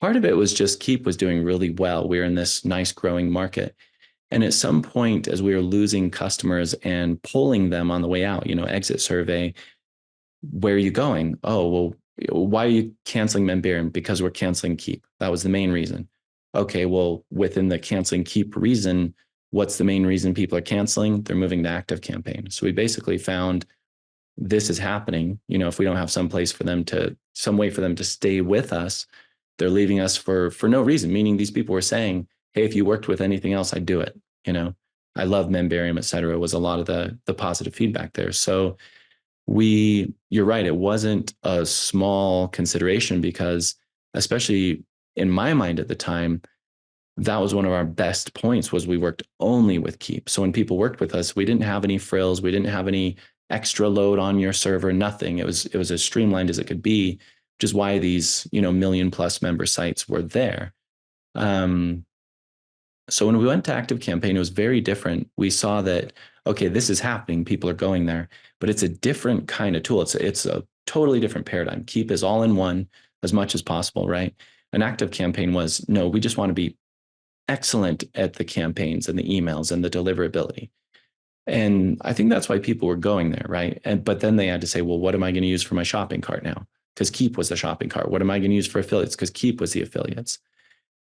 Part of it was just Keep was doing really well. We're in this nice growing market. And at some point, as we were losing customers and pulling them on the way out, exit survey, where are you going? Oh, well, why are you canceling Memberium? Because we're canceling Keep. That was the main reason. Okay, well, within the canceling Keep reason, what's the main reason people are canceling? They're moving to ActiveCampaign. So we basically found this is happening. If we don't have some way for them to stay with us, they're leaving us for no reason, meaning these people were saying, hey, if you worked with anything else, I'd do it. I love Memberium, et cetera, was a lot of the positive feedback there. So you're right, it wasn't a small consideration because especially in my mind at the time, that was one of our best points was we worked only with Keep. So when people worked with us, we didn't have any frills. We didn't have any extra load on your server, nothing. It was as streamlined as it could be, which is why these, million plus member sites were there. So when we went to ActiveCampaign, it was very different. We saw that, okay, this is happening. People are going there, but it's a different kind of tool. It's a totally different paradigm. Keep is all in one as much as possible, right? An ActiveCampaign was, no, we just want to be excellent at the campaigns and the emails and the deliverability. And I think that's why people were going there, right? But then they had to say, well, what am I going to use for my shopping cart now? Because Keep was the shopping cart. What am I going to use for affiliates? Because Keep was the affiliates.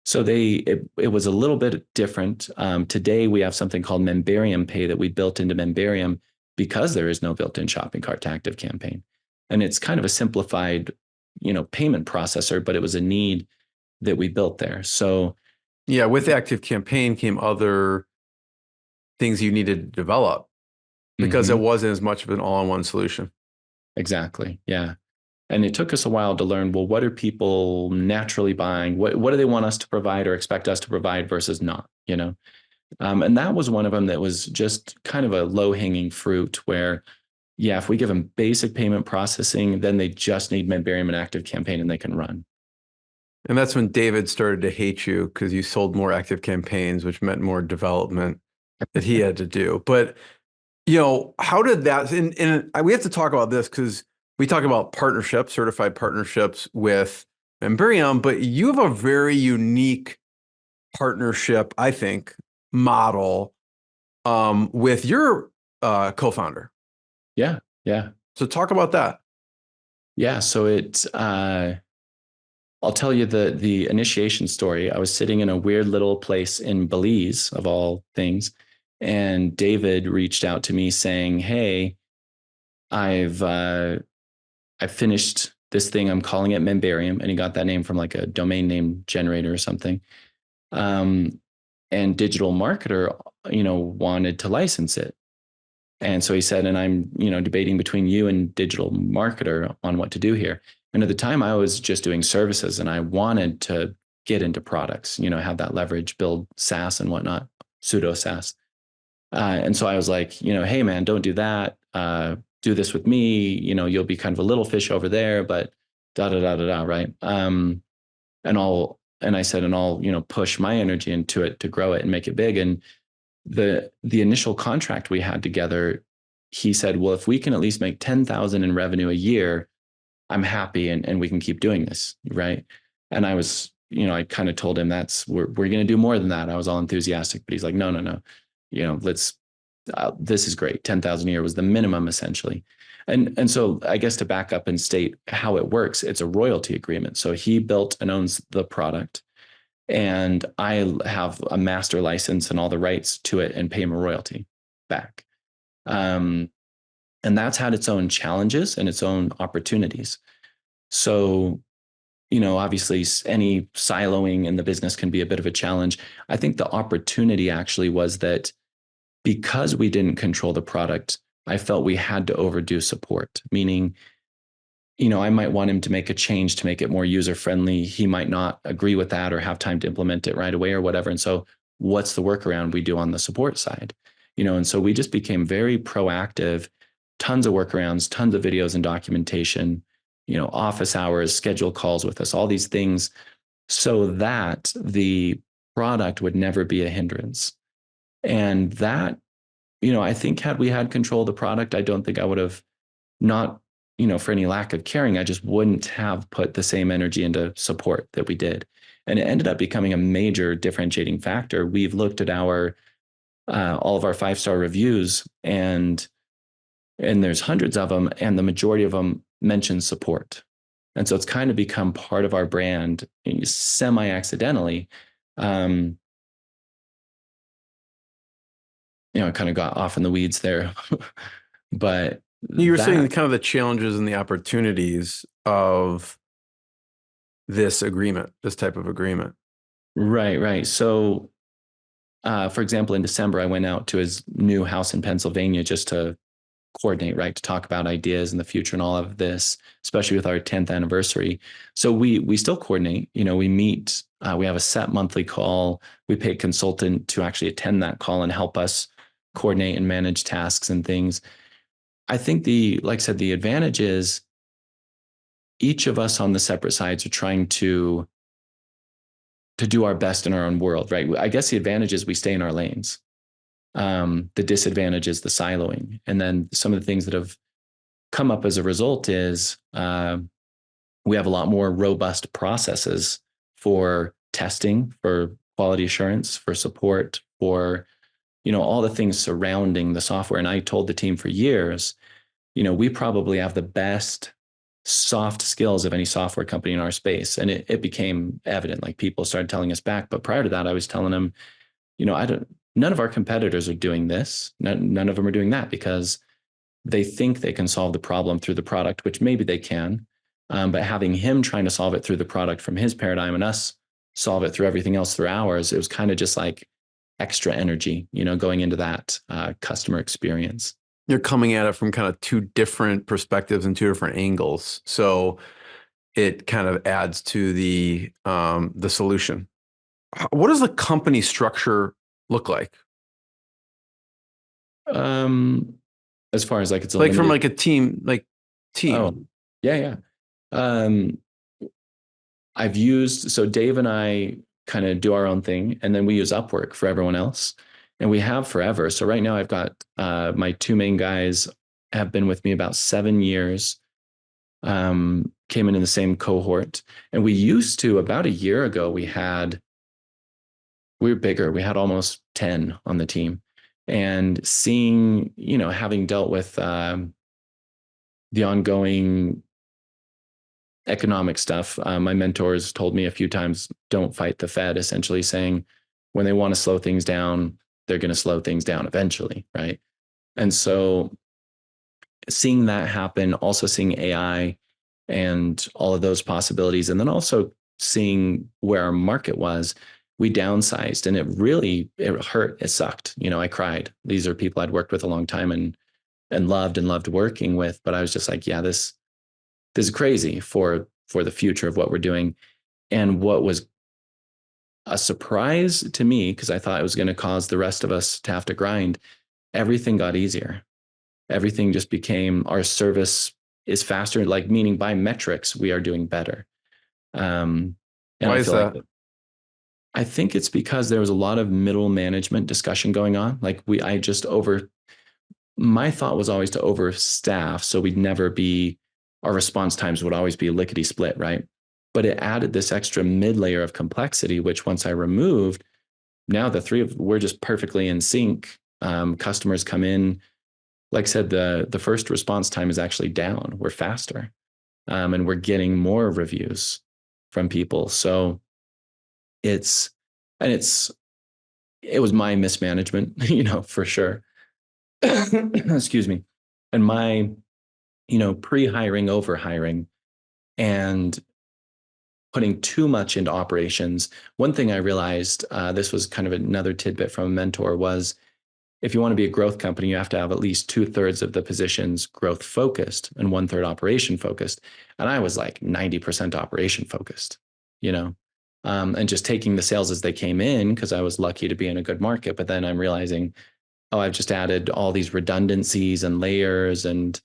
So it was a little bit different. Today we have something called Memberium Pay that we built into Memberium because there is no built-in shopping cart to ActiveCampaign, and it's kind of a simplified, payment processor, but it was a need that we built there. So yeah, with ActiveCampaign came other things you needed to develop because it wasn't as much of an all-in-one solution. Exactly. Yeah. And it took us a while to learn, well, what are people naturally buying? What do they want us to provide or expect us to provide versus not, And that was one of them that was just kind of a low-hanging fruit where, yeah, if we give them basic payment processing, then they just need Memberium and ActiveCampaign and they can run. And that's when David started to hate you because you sold more ActiveCampaigns, which meant more development that he had to do. But, how did that, and we have to talk about this because we talk about partnerships, certified partnerships with Memberium, but you have a very unique partnership, I think, model with your co-founder. Yeah. Yeah. So talk about that. Yeah. So I'll tell you the initiation story. I was sitting in a weird little place in Belize, of all things, and David reached out to me saying, hey, I've finished this thing. I'm calling it Memberium. And he got that name from like a domain name generator or something. And Digital Marketer, wanted to license it. And so he said, and I'm, debating between you and Digital Marketer on what to do here. And at the time I was just doing services and I wanted to get into products, have that leverage, build SaaS and whatnot, pseudo SaaS. And so I was like, hey man, don't do that. Do this with me, you'll be kind of a little fish over there, but right? And I said, and I'll, push my energy into it to grow it and make it big. And the initial contract we had together, he said, well, if we can at least make 10,000 in revenue a year, I'm happy and we can keep doing this. Right. And I was, I kind of told him we're going to do more than that. I was all enthusiastic, but he's like, no. This is great. 10,000 a year was the minimum essentially. And so I guess to back up and state how it works, it's a royalty agreement. So he built and owns the product and I have a master license and all the rights to it and pay him a royalty back. And that's had its own challenges and its own opportunities. So, obviously any siloing in the business can be a bit of a challenge. I think the opportunity actually was that because we didn't control the product, I felt we had to overdo support, meaning, I might want him to make a change to make it more user friendly. He might not agree with that or have time to implement it right away or whatever. And so what's the workaround we do on the support side? And so we just became very proactive, tons of workarounds, tons of videos and documentation, office hours, schedule calls with us, all these things so that the product would never be a hindrance. And that, I think had we had control of the product, I don't think I would have not, for any lack of caring, I just wouldn't have put the same energy into support that we did. And it ended up becoming a major differentiating factor. We've looked at all of our 5-star reviews and there's hundreds of them, and the majority of them mention support. And so it's kind of become part of our brand semi-accidentally. I kind of got off in the weeds there, but you were saying kind of the challenges and the opportunities of this type of agreement. Right. So, for example, in December, I went out to his new house in Pennsylvania just to coordinate, right, to talk about ideas in the future and all of this, especially with our 10th anniversary. So we still coordinate, we meet, we have a set monthly call. We pay a consultant to actually attend that call and help us coordinate and manage tasks and things. I think like I said, the advantage is each of us on the separate sides are trying to do our best in our own world, right? I guess the advantage is we stay in our lanes. The disadvantage is the siloing. And then some of the things that have come up as a result is we have a lot more robust processes for testing, for quality assurance, for support, for, all the things surrounding the software. And I told the team for years, we probably have the best soft skills of any software company in our space. And it became evident, like people started telling us back. But prior to that, I was telling them, none of our competitors are doing this. None of them are doing that because they think they can solve the problem through the product, which maybe they can. But having him trying to solve it through the product from his paradigm and us solve it through everything else through ours, it was kind of just like extra energy, going into that customer experience. You're coming at it from kind of two different perspectives and two different angles. So it kind of adds to the solution. What does the company structure look like? As far as like it's like from like a team, Oh, yeah. So Dave and I kind of do our own thing, and then we use Upwork for everyone else, and we have forever. So right now I've got my two main guys have been with me about 7 years, came in the same cohort, and we used to, about a year ago, we were bigger. We had almost 10 on the team, and seeing, having dealt with the ongoing economic stuff, my mentors told me a few times, don't fight the Fed, essentially saying when they want to slow things down, they're going to slow things down eventually, right? And so seeing that happen, also seeing AI and all of those possibilities, and then also seeing where our market was, we downsized, and it hurt. It sucked. I cried. These are people I'd worked with a long time and loved working with, but I was just like, yeah, this is crazy for the future of what we're doing. And what was a surprise to me, because I thought it was going to cause the rest of us to have to grind, everything got easier. Everything just became, our service is faster, like meaning by metrics, we are doing better. And why is that? I think it's because there was a lot of middle management discussion going on. Like my thought was always to overstaff, so we'd never be, our response times would always be lickety split, right? But it added this extra mid layer of complexity, which once I removed, now we're just perfectly in sync. Customers come in, like I said, the first response time is actually down. We're faster, and we're getting more reviews from people. So it was my mismanagement, for sure. Excuse me. And my, pre-hiring, over-hiring. and putting too much into operations. One thing I realized, this was kind of another tidbit from a mentor, was if you want to be a growth company, you have to have at least 2/3 of the positions growth focused and 1/3 operation focused. And I was like 90% operation focused, you know, and just taking the sales as they came in because I was lucky to be in a good market. But then I'm realizing, oh, I've just added all these redundancies and layers, and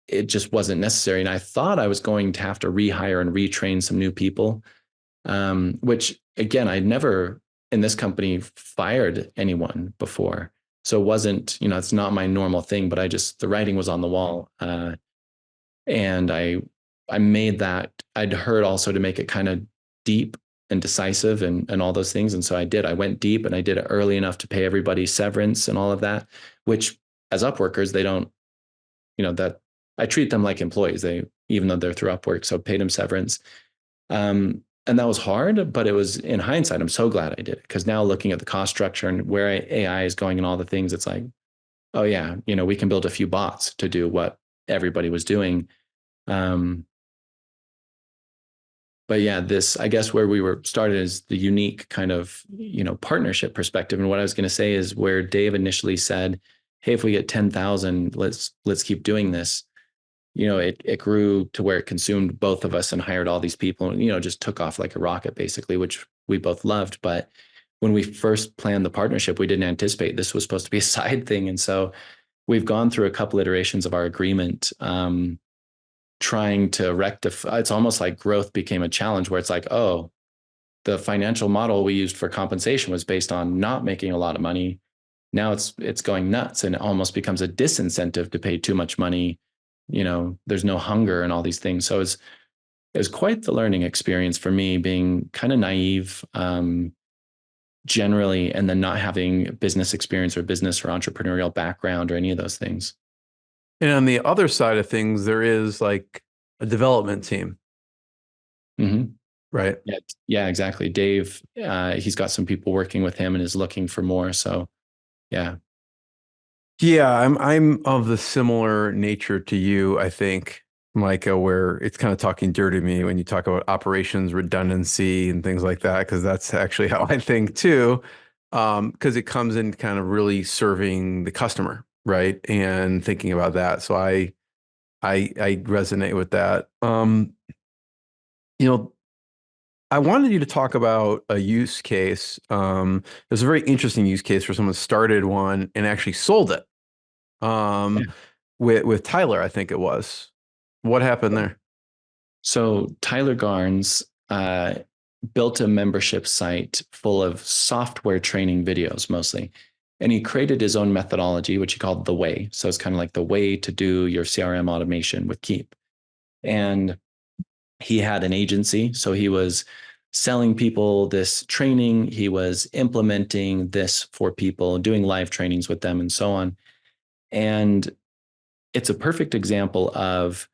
it just wasn't necessary. And I thought I was going to have to rehire and retrain some new people, which again, I'd never in this company fired anyone before. So it wasn't, it's not my normal thing, but the writing was on the wall. And I made that, I'd heard also to make it kind of deep and decisive and all those things. And so I went deep and I did it early enough to pay everybody severance and all of that, which as Upworkers, they don't, that I treat them like employees. Even though they're through Upwork, so paid them severance. And that was hard, but it was, in hindsight, I'm so glad I did it, because now looking at the cost structure and where AI is going and all the things, it's like, oh yeah, we can build a few bots to do what everybody was doing. But yeah, I guess where we were started is the unique kind of, partnership perspective. And what I was going to say is where Dave initially said, hey, if we get 10,000, let's keep doing this. It grew to where it consumed both of us and hired all these people and, just took off like a rocket, basically, which we both loved. But when we first planned the partnership, we didn't anticipate this was supposed to be a side thing. And so we've gone through a couple iterations of our agreement, trying to rectify. It's almost like growth became a challenge where it's like, oh, the financial model we used for compensation was based on not making a lot of money. Now it's going nuts, and it almost becomes a disincentive to pay too much money. There's no hunger and all these things. So it was quite the learning experience for me, being kind of naive, generally, and then not having business experience or business or entrepreneurial background or any of those things. And on the other side of things, there is like a development team. Mm-hmm. Right. Yeah, exactly. Dave, he's got some people working with him and is looking for more. So yeah. Yeah, I'm of the similar nature to you, I think, Micah, where it's kind of talking dirty to me when you talk about operations redundancy and things like that, because that's actually how I think too, because it comes in kind of really serving the customer, right, and thinking about that. So I resonate with that. I wanted you to talk about a use case. There's a very interesting use case where someone started one and actually sold it. Yeah. With Tyler, I think it was. What happened there? So Tyler Garnes built a membership site full of software training videos mostly. And he created his own methodology, which he called The Way. So it's kind of like the way to do your CRM automation with Keep. And he had an agency. So he was selling people this training. He was implementing this for people, doing live trainings with them and so on. And it's a perfect example of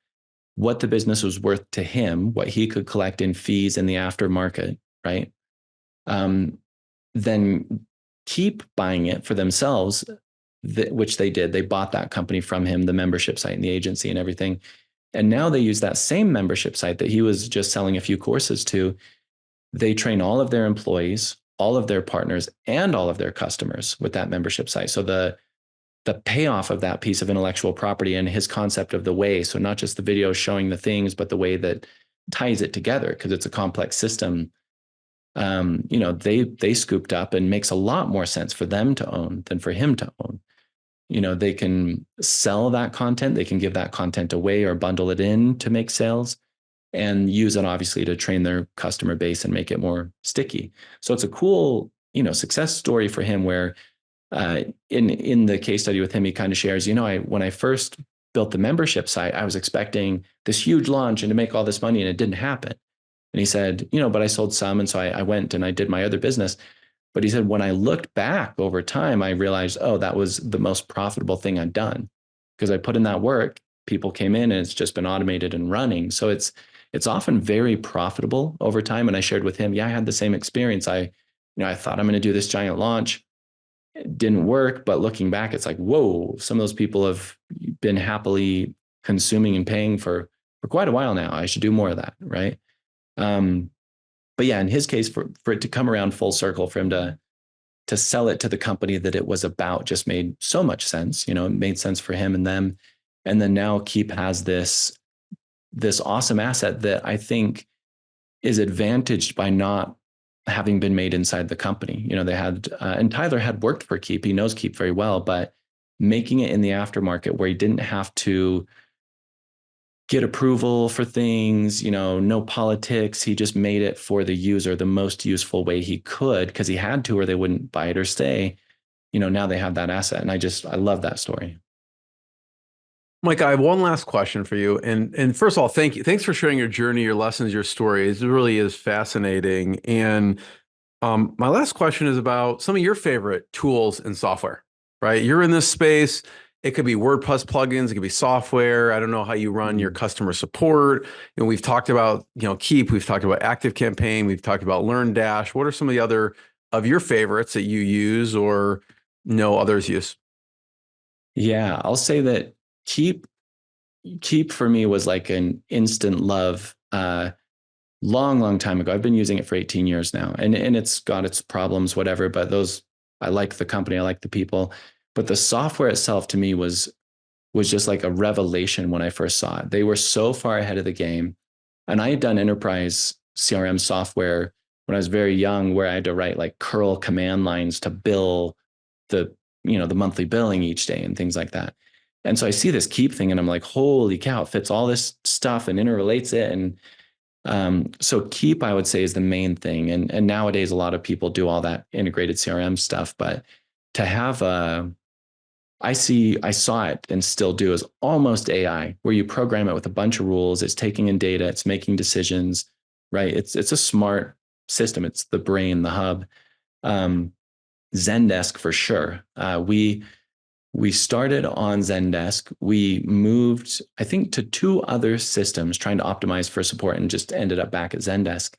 what the business was worth to him, what he could collect in fees in the aftermarket, right? Then Keep buying it for themselves, which they did. They bought that company from him, the membership site and the agency and everything. And now they use that same membership site that he was just selling a few courses to. They train all of their employees, all of their partners, and all of their customers with that membership site. So the payoff of that piece of intellectual property and his concept of the way, so not just the video showing the things, but the way that ties it together, because it's a complex system, they scooped up, and makes a lot more sense for them to own than for him to own. They can sell that content. They can give that content away or bundle it in to make sales, and use it obviously to train their customer base and make it more sticky. So it's a cool, success story for him where in the case study with him, he kind of shares, when I first built the membership site, I was expecting this huge launch and to make all this money, and it didn't happen. And he said, but I sold some. And so I went and I did my other business. But he said, when I looked back over time, I realized, oh, that was the most profitable thing I'd done, because I put in that work, people came in, and it's just been automated and running. So it's often very profitable over time. And I shared with him, I had the same experience. I thought I'm going to do this giant launch. It didn't work, but looking back, it's like, whoa, some of those people have been happily consuming and paying for for quite a while now. I should do more of that, right? But yeah, in his case, for it to come around full circle, for him to sell it to the company that it was about just made so much sense. It made sense for him and them. And then now Keep has this awesome asset that I think is advantaged by not having been made inside the company. They had, and Tyler had worked for Keep. He knows Keep very well, but making it in the aftermarket where he didn't have to get approval for things, no politics. He just made it for the user the most useful way he could, because he had to, or they wouldn't buy it or stay. Now they have that asset. And I love that story. Mike, I have one last question for you. And first of all, thank you. Thanks for sharing your journey, your lessons, your stories. It really is fascinating. And my last question is about some of your favorite tools and software, right? You're in this space. It could be WordPress plugins. It could be software. I don't know how you run your customer support. We've talked about, Keep. We've talked about ActiveCampaign. We've talked about LearnDash. What are some of the other of your favorites that you use or know others use? Yeah, I'll say that Keep for me was like an instant love. Long time ago. I've been using it for 18 years now, and it's got its problems, whatever. But I like the company, I like the people. But the software itself to me was just like a revelation when I first saw it. They were so far ahead of the game, and I had done enterprise CRM software when I was very young, where I had to write like curl command lines to bill the monthly billing each day and things like that. And so I see this Keep thing and I'm like, holy cow, it fits all this stuff and interrelates it. And so Keep, I would say, is the main thing. And nowadays, a lot of people do all that integrated CRM stuff. But to have I saw it and still do as almost AI, where you program it with a bunch of rules. It's taking in data. It's making decisions, right? It's a smart system. It's the brain, the hub. Zendesk for sure. We started on Zendesk. We moved, I think, to 2 other systems trying to optimize for support, and just ended up back at Zendesk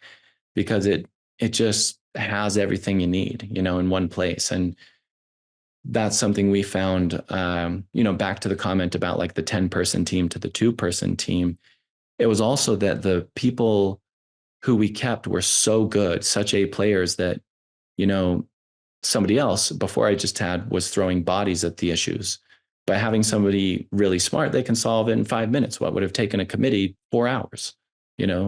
because it just has everything you need, in one place. And that's something we found, back to the comment about like the 10-person team to the 2-person team. It was also that the people who we kept were so good, such A players that, somebody else before I just had was throwing bodies at the issues. By having somebody really smart, they can solve it in 5 minutes. What would have taken a committee 4 hours, But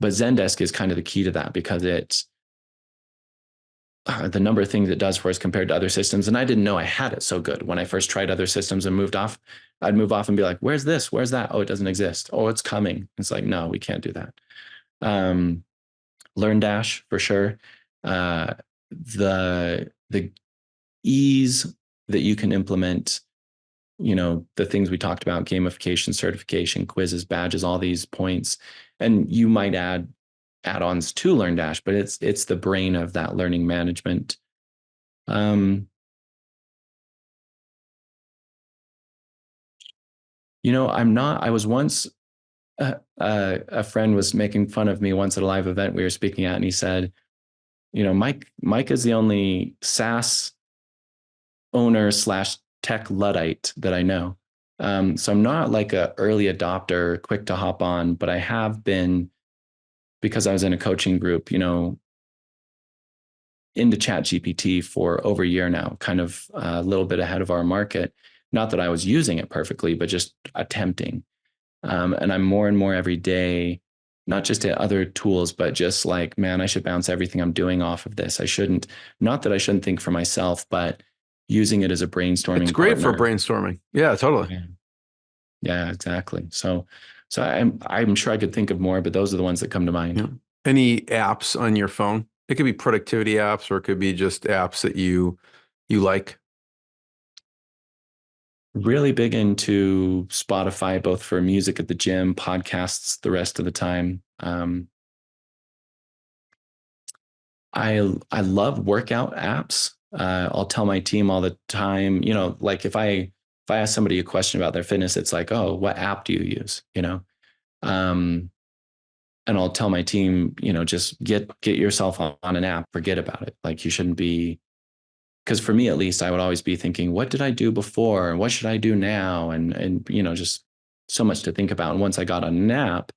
Zendesk is kind of the key to that, because it's the number of things it does for us compared to other systems. And I didn't know I had it so good. When I first tried other systems and moved off, I'd move off and be like, where's this? Where's that? Oh, it doesn't exist. Oh, it's coming. It's like, no, we can't do that. LearnDash for sure. The ease that you can implement, the things we talked about, gamification, certification, quizzes, badges, all these points. And you might add add-ons to LearnDash, but it's the brain of that learning management. I was once, a friend was making fun of me once at a live event we were speaking at, and he said, Mike is the only SaaS owner / tech Luddite that I know. So I'm not like a early adopter, quick to hop on, but I have been, because I was in a coaching group, into ChatGPT for over a year now, kind of a little bit ahead of our market. Not that I was using it perfectly, but just attempting. And I'm more and more every day, not just at other tools, but just like, man, I should bounce everything I'm doing off of this. Not that I shouldn't think for myself, but using it as a brainstorming. It's great partner. for brainstorming. Yeah, totally. Yeah, exactly. So I'm sure I could think of more, but those are the ones that come to mind. Yeah. Any apps on your phone? It could be productivity apps, or it could be just apps that you like. Really big into Spotify, both for music at the gym, podcasts the rest of the time. I love workout apps. I'll tell my team all the time, like if I ask somebody a question about their fitness, it's like, oh, what app do you use? And I'll tell my team, just get yourself on an app, forget about it. Like you shouldn't be, because for me, at least, I would always be thinking, what did I do before? And what should I do now? And just so much to think about. And once I got on an app,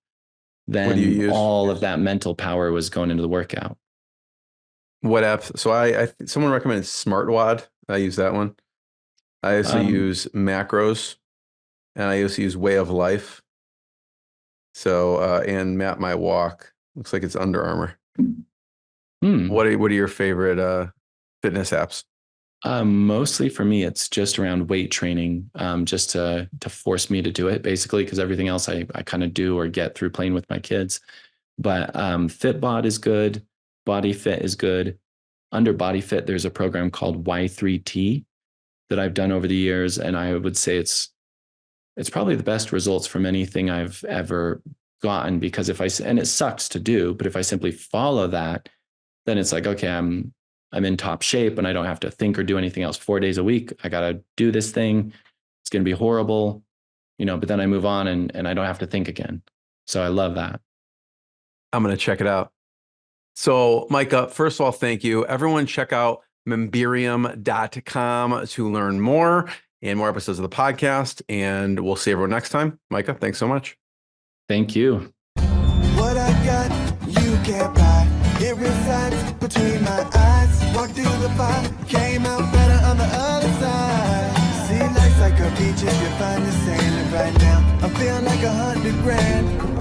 What do you then use? all of that mental power was going into the workout. What app? So someone recommended SmartWatt. I use that one. I also use Macros, and I also use Way of Life. So and Map My Walk. Looks like it's Under Armour. What are your favorite fitness apps? Mostly for me, it's just around weight training, just to force me to do it, basically, because everything else I kind of do or get through playing with my kids. But Fitbot is good. Body Fit is good. Under Body Fit, there's a program called Y3T that I've done over the years, and I would say it's probably the best results from anything I've ever gotten, because and it sucks to do, but if I simply follow that, then it's like, okay, I'm in top shape and I don't have to think or do anything else 4 days a week. I got to do this thing. It's going to be horrible, but then I move on and I don't have to think again. So I love that. I'm going to check it out. So Micah, first of all, thank you. Everyone check out Memberium.com to learn more and more episodes of the podcast. And we'll see everyone next time. Micah, thanks so much. Thank you. What I got, you can't buy. It resides between my eyes. Walked through the fire, came out better on the other side. See, life's like a beach if you find the sailing right now. I'm feeling like 100 grand.